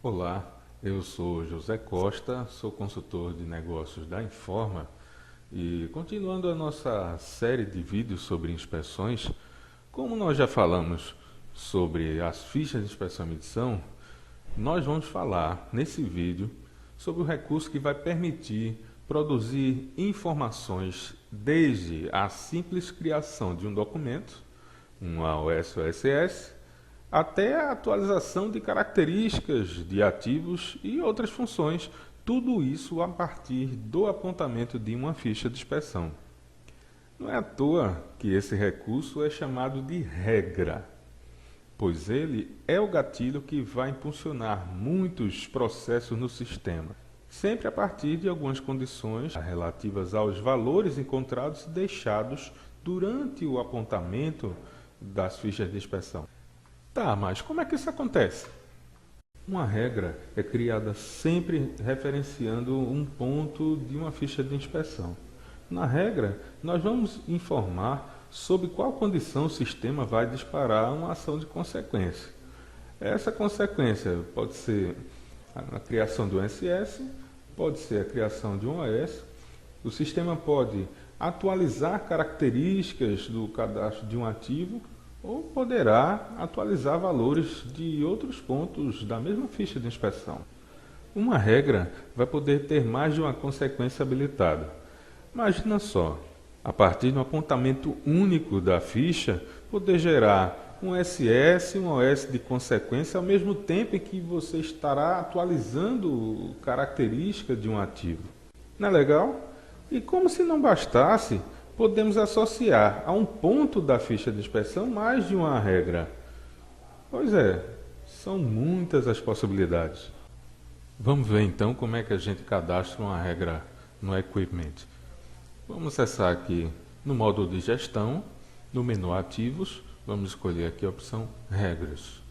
Olá, eu sou José Costa, sou consultor de negócios da Informa e continuando a nossa série de vídeos sobre inspeções, como nós já falamos sobre as fichas de inspeção e medição, nós vamos falar nesse vídeo sobre o recurso que vai permitir produzir informações desde a simples criação de um documento, um AOS ou SS, até a atualização de características de ativos e outras funções, tudo isso a partir do apontamento de uma ficha de inspeção. Não é à toa que esse recurso é chamado de regra, pois ele é o gatilho que vai impulsionar muitos processos no sistema, sempre a partir de algumas condições relativas aos valores encontrados e deixados durante o apontamento das fichas de inspeção. Tá, mas como é que isso acontece? Uma regra é criada sempre referenciando um ponto de uma ficha de inspeção. Na regra, nós vamos informar sobre qual condição o sistema vai disparar uma ação de consequência. Essa consequência pode ser a criação de um SS, pode ser a criação de um OS. O sistema pode atualizar características do cadastro de um ativo ou poderá atualizar valores de outros pontos da mesma ficha de inspeção. Uma regra vai poder ter mais de uma consequência habilitada. Imagina só, a partir de um apontamento único da ficha, poder gerar um SS e um OS de consequência ao mesmo tempo em que você estará atualizando características de um ativo. Não é legal? E como se não bastasse, podemos associar a um ponto da ficha de inspeção mais de uma regra. Pois é, são muitas as possibilidades. Vamos ver então como é que a gente cadastra uma regra no Equipment. Vamos acessar aqui no módulo de gestão, no menu ativos, vamos escolher aqui a opção regras.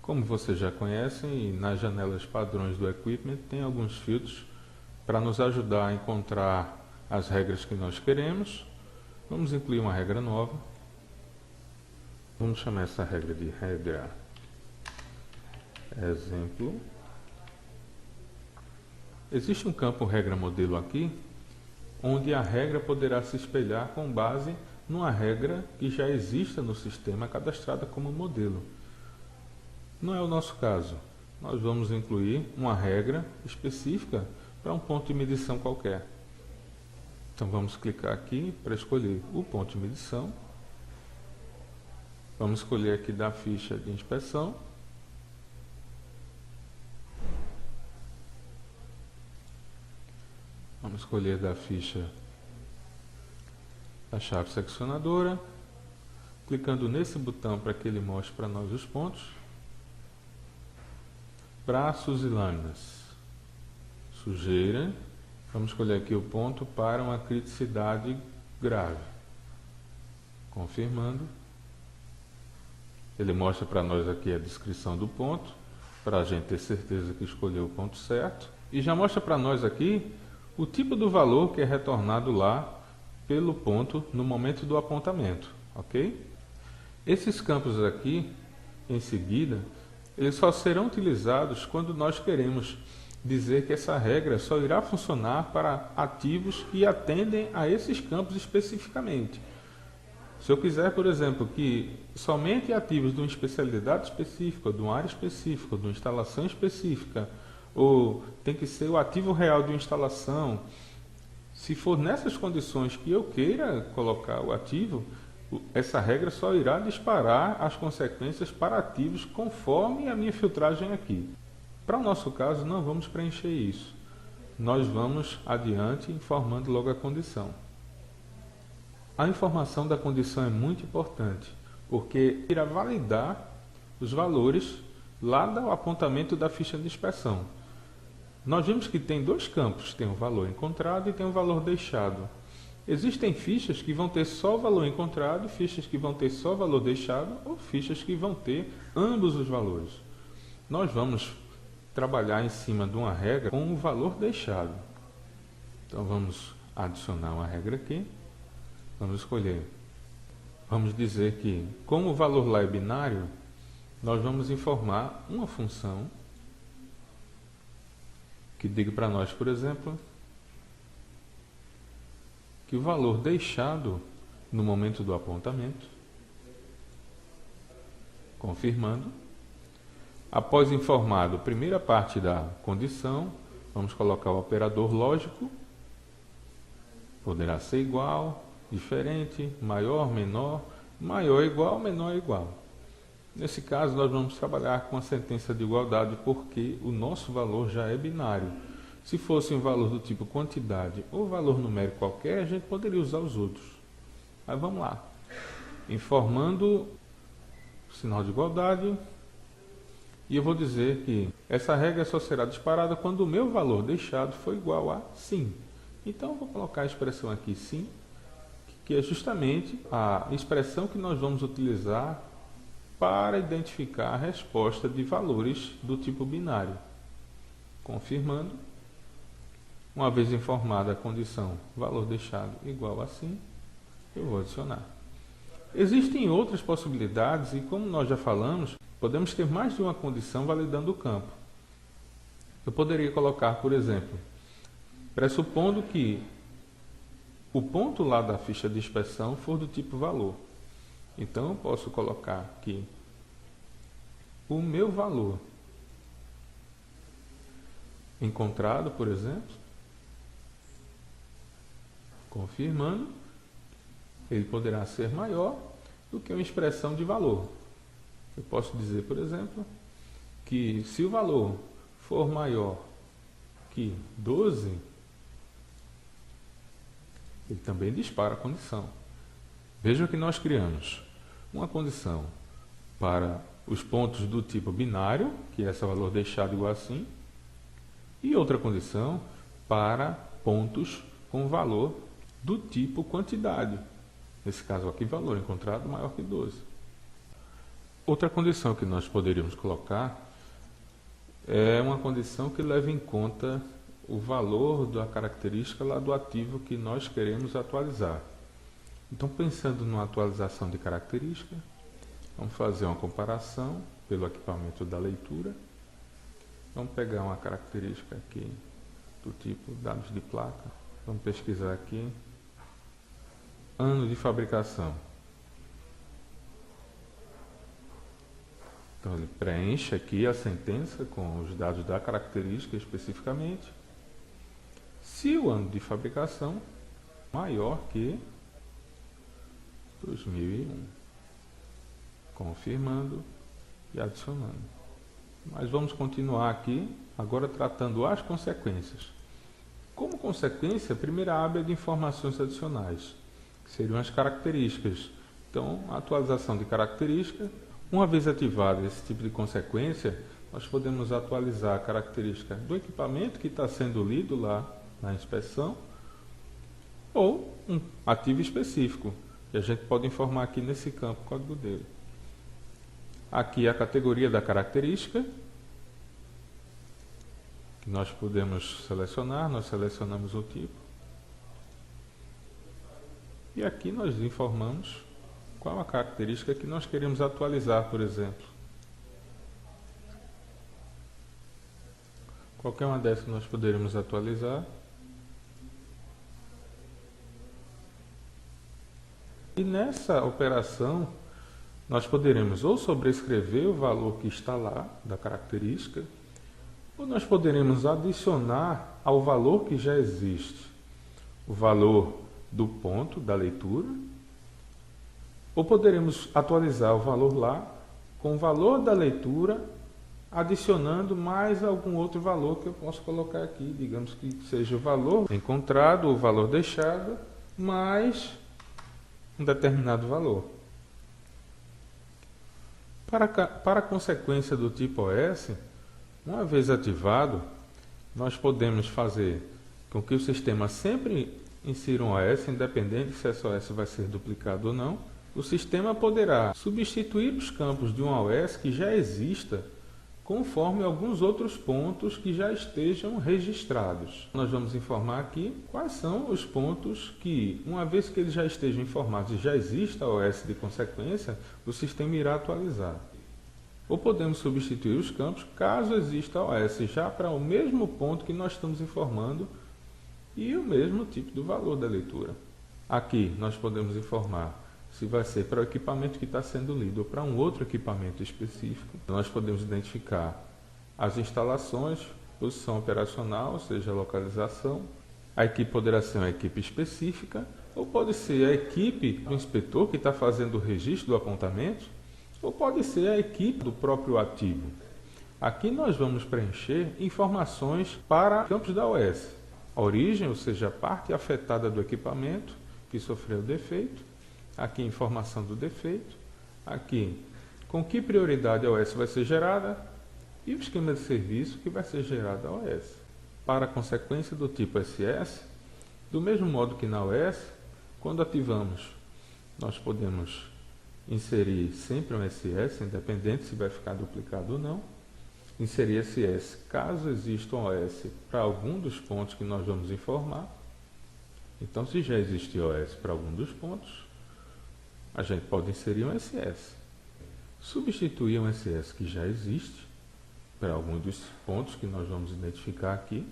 Como vocês já conhecem, nas janelas padrões do Equipment tem alguns filtros para nos ajudar a encontrar as regras que nós queremos. Vamos incluir uma regra nova. Vamos chamar essa regra de regra exemplo. Existe um campo regra modelo aqui, onde a regra poderá se espelhar com base numa regra que já exista no sistema cadastrada como modelo. Não é o nosso caso. Nós vamos incluir uma regra específica para um ponto de medição qualquer. Então vamos clicar aqui para escolher o ponto de medição. Vamos escolher aqui da ficha de inspeção. Vamos escolher da ficha da chave seccionadora. Clicando nesse botão para que ele mostre para nós os pontos. Braços e lâminas. Sujeira, vamos escolher aqui o ponto para uma criticidade grave. Confirmando. Ele mostra para nós aqui a descrição do ponto, para a gente ter certeza que escolheu o ponto certo. E já mostra para nós aqui o tipo do valor que é retornado lá pelo ponto no momento do apontamento, ok? Esses campos aqui, em seguida, eles só serão utilizados quando nós queremos dizer que essa regra só irá funcionar para ativos que atendem a esses campos especificamente. Se eu quiser, por exemplo, que somente ativos de uma especialidade específica, de uma área específica, de uma instalação específica, ou tem que ser o ativo real de uma instalação, se for nessas condições que eu queira colocar o ativo, essa regra só irá disparar as consequências para ativos conforme a minha filtragem aqui. Para o nosso caso, não vamos preencher isso. Nós vamos adiante informando logo a condição. A informação da condição é muito importante, porque irá validar os valores lá do apontamento da ficha de inspeção. Nós vimos que tem dois campos, tem o valor encontrado e tem o valor deixado. Existem fichas que vão ter só o valor encontrado, fichas que vão ter só o valor deixado, ou fichas que vão ter ambos os valores. nós vamos trabalhar em cima de uma regra com o valor deixado. Então vamos adicionar uma regra aqui, vamos escolher. Vamos dizer que, como o valor lá é binário, nós vamos informar uma função que diga para nós, por exemplo, que o valor deixado no momento do apontamento, confirmando, após informado a primeira parte da condição, vamos colocar o operador lógico, poderá ser igual, diferente, maior, menor, maior igual, menor igual. Nesse caso, nós vamos trabalhar com a sentença de igualdade porque o nosso valor já é binário. Se fosse um valor do tipo quantidade ou valor numérico qualquer, a gente poderia usar os outros. Mas vamos lá. Informando o sinal de igualdade. E eu vou dizer que essa regra só será disparada quando o meu valor deixado for igual a sim. Então, eu vou colocar a expressão aqui sim, que é justamente a expressão que nós vamos utilizar para identificar a resposta de valores do tipo binário. Confirmando, uma vez informada a condição valor deixado igual a sim, eu vou adicionar. Existem outras possibilidades e, como nós já falamos, podemos ter mais de uma condição validando o campo. Eu poderia colocar, por exemplo, pressupondo que o ponto lá da ficha de inspeção for do tipo valor. Então, eu posso colocar que o meu valor encontrado, por exemplo, confirmando, ele poderá ser maior do que uma expressão de valor. Eu posso dizer, por exemplo, que se o valor for maior que 12, ele também dispara a condição. Veja que nós criamos uma condição para os pontos do tipo binário, que é esse valor deixado igual a sim, e outra condição para pontos com valor do tipo quantidade. Nesse caso aqui, valor encontrado maior que 12. Outra condição que nós poderíamos colocar é uma condição que leva em conta o valor da característica lá do ativo que nós queremos atualizar. Então, pensando numa atualização de característica, vamos fazer uma comparação pelo equipamento da leitura. Vamos pegar uma característica aqui do tipo dados de placa. Vamos pesquisar aqui. Ano de fabricação. Então, ele preenche aqui a sentença com os dados da característica especificamente. Se o ano de fabricação maior que 2001, confirmando e adicionando. Mas vamos continuar aqui, agora tratando as consequências. Como consequência, a primeira aba é de informações adicionais, que seriam as características. Então, a atualização de característica, uma vez ativado esse tipo de consequência, nós podemos atualizar a característica do equipamento que está sendo lido lá na inspeção, ou um ativo específico, que a gente pode informar aqui nesse campo, o código dele. Aqui é a categoria da característica, que nós podemos selecionar, nós selecionamos o tipo. E aqui nós informamos qual a característica que nós queremos atualizar, por exemplo. Qualquer uma dessas nós poderíamos atualizar. E nessa operação, nós poderemos ou sobrescrever o valor que está lá, da característica, ou nós poderemos adicionar ao valor que já existe o valor do ponto da leitura, ou poderemos atualizar o valor lá com o valor da leitura, adicionando mais algum outro valor que eu posso colocar aqui, digamos que seja o valor encontrado, o valor deixado, mais um determinado valor. Para a consequência do tipo OS, uma vez ativado, nós podemos fazer com que o sistema sempre insira um OS, independente se esse OS vai ser duplicado ou não. O sistema poderá substituir os campos de um OS que já exista conforme alguns outros pontos que já estejam registrados. Nós vamos informar aqui quais são os pontos que, uma vez que eles já estejam informados e já exista a OS de consequência, o sistema irá atualizar. Ou podemos substituir os campos caso exista a OS já para o mesmo ponto que nós estamos informando e o mesmo tipo de valor da leitura. Aqui nós podemos informar se vai ser para o equipamento que está sendo lido ou para um outro equipamento específico. Nós podemos identificar as instalações, posição operacional, ou seja, a localização. A equipe poderá ser uma equipe específica, ou pode ser a equipe do inspetor que está fazendo o registro do apontamento, ou pode ser a equipe do próprio ativo. Aqui nós vamos preencher informações para campos da OS. A origem, ou seja, a parte afetada do equipamento que sofreu defeito. Aqui informação do defeito, aqui com que prioridade a OS vai ser gerada e o esquema de serviço que vai ser gerado a OS. Para a consequência do tipo SS, do mesmo modo que na OS, quando ativamos, nós podemos inserir sempre um SS, independente se vai ficar duplicado ou não. Inserir SS caso exista um OS para algum dos pontos que nós vamos informar. Então, se já existe OS para algum dos pontos, a gente pode inserir um SS. Substituir um SS que já existe para algum dos pontos que nós vamos identificar aqui,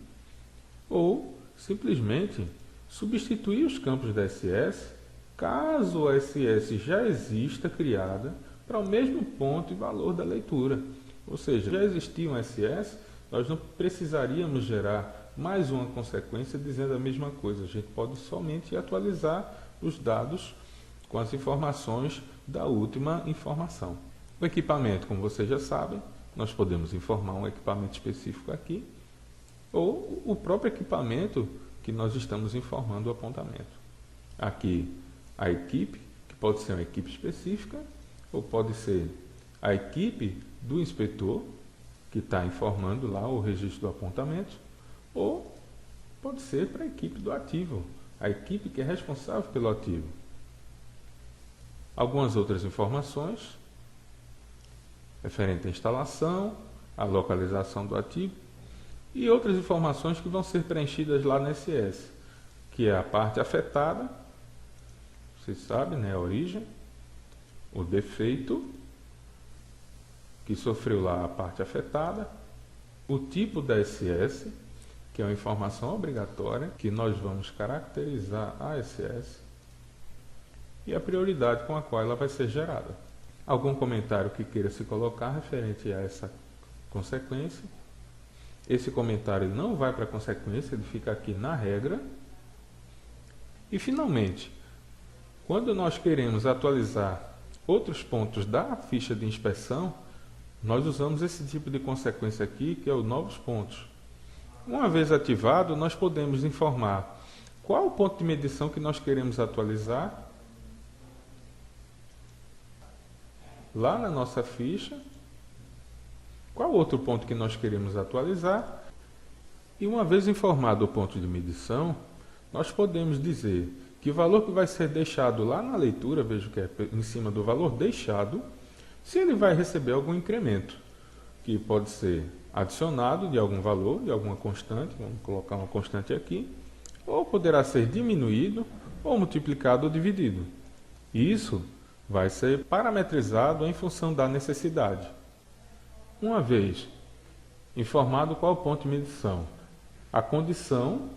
ou simplesmente substituir os campos da SS caso a SS já exista criada para o mesmo ponto e valor da leitura. Ou seja, já existia um SS, nós não precisaríamos gerar mais uma consequência dizendo a mesma coisa. A gente pode somente atualizar os dados com as informações da última informação. O equipamento, como vocês já sabem, nós podemos informar um equipamento específico aqui, ou o próprio equipamento que nós estamos informando o apontamento. Aqui, a equipe, que pode ser uma equipe específica, ou pode ser a equipe do inspetor, que está informando lá o registro do apontamento, ou pode ser para a equipe do ativo, a equipe que é responsável pelo ativo. Algumas outras informações referente à instalação, à localização do ativo e outras informações que vão ser preenchidas lá no SS, que é a parte afetada, vocês sabem, né, a origem, o defeito que sofreu lá a parte afetada, o tipo da SS, que é uma informação obrigatória que nós vamos caracterizar a SS, e a prioridade com a qual ela vai ser gerada. Algum comentário que queira se colocar referente a essa consequência. Esse comentário não vai para a consequência, ele fica aqui na regra. E finalmente, quando nós queremos atualizar outros pontos da ficha de inspeção, nós usamos esse tipo de consequência aqui, que é o novos pontos. Uma vez ativado, nós podemos informar qual o ponto de medição que nós queremos atualizar lá na nossa ficha, qual outro ponto que nós queremos atualizar, e uma vez informado o ponto de medição, nós podemos dizer que o valor que vai ser deixado lá na leitura, veja que é em cima do valor deixado, se ele vai receber algum incremento, que pode ser adicionado de algum valor, de alguma constante, vamos colocar uma constante aqui, ou poderá ser diminuído, ou multiplicado ou dividido. Isso vai ser parametrizado em função da necessidade. Uma vez informado qual o ponto de medição, a condição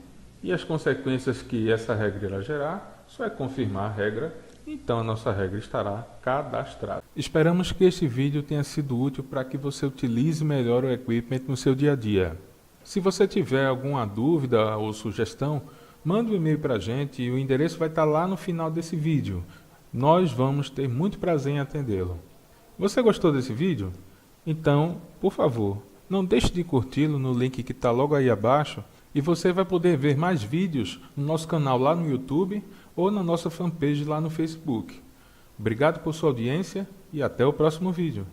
e as consequências que essa regra irá gerar, só é confirmar a regra, então a nossa regra estará cadastrada. Esperamos que este vídeo tenha sido útil para que você utilize melhor o equipment no seu dia a dia. Se você tiver alguma dúvida ou sugestão, mande um e-mail para a gente e o endereço vai estar lá no final desse vídeo. Nós vamos ter muito prazer em atendê-lo. Você gostou desse vídeo? Então, por favor, não deixe de curti-lo no link que está logo aí abaixo e você vai poder ver mais vídeos no nosso canal lá no YouTube ou na nossa fanpage lá no Facebook. Obrigado por sua audiência e até o próximo vídeo.